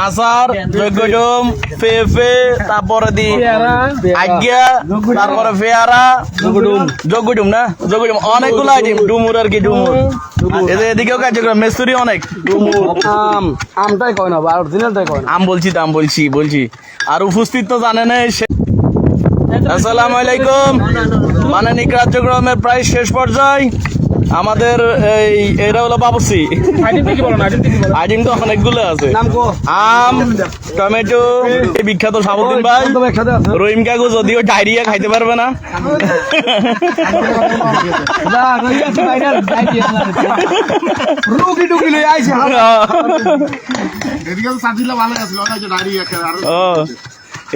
আচার, জগডুম, পেঁপে, তারপরে দি আজ্ঞা, তারপরে পেয়ারা, জগডুম না, জগডুম অনেকগুলো আইটেম, ডুমুর আর কি ডুমুর। এদিকেও কার্যক্রম, মেস্তুরি অনেক। আমটাই কয় না, অরিজিনালটাই কয় না। আম বলছি। আর উপস্থিত তো জানেন। আসসালামু আলাইকুম। মাননীয় কার্যক্রমের প্রায় শেষ পর্যায়ে আমাদের এটা হলো বাবুর্চি। আইটেম তো অনেকগুলো আছে, আম, টমেটো, বিখ্যাত সাবুদ্দিন ভাই, রহিম কাকু যদিও ডায়রিয়া খাইতে পারবে না।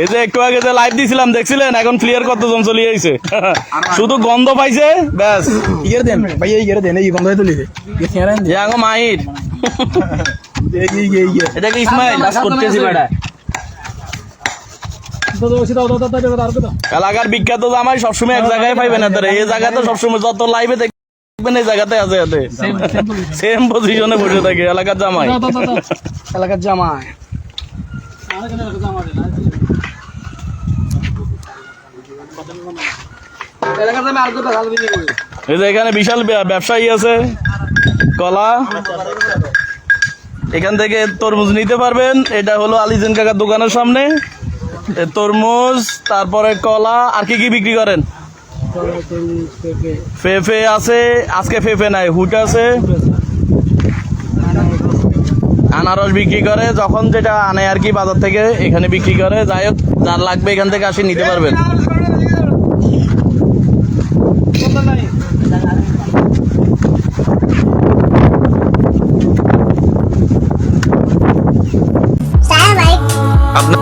এই যে একটু আগে যে লাইভ দিছিলাম দেখছিলেন, এখন ক্লিয়ার কতজন চলে আইছে, শুধু গন্ধ পাইছে ব্যাস। ইয়ে দেন ভাই, ইয়ে দেন, এই গন্ধ তুলি মাহির এটা কি ইসমাইল করতেছি বেটা। এলাকার বিখ্যাত জামাই সবসময় এক জায়গায় পাইবেন, এই জায়গাতে সবসময় যত লাইভে দেখবেন এই জায়গাতে আছে, সেম পজিশনে বসে থাকে এলাকার জামাই। এই যে এখানে বিশাল ব্যবসায়ী আছে, কলা, এখান থেকে তরমুজ নিতে পারবেন। এটা হলো আলিজেন কাকার দোকানের সামনে তরমুজ, তারপরে কলা। আর কি কি বিক্রি করেন? পেঁপে আছে, আজকে পেঁপে নাই, হুট আছে, আনারস বিক্রি করে, যখন যেটা আনে আর কি বাজার থেকে এখানে বিক্রি করে। যাই হোক, যার লাগবে এখান থেকে আসে নিতে পারবেন। আপনার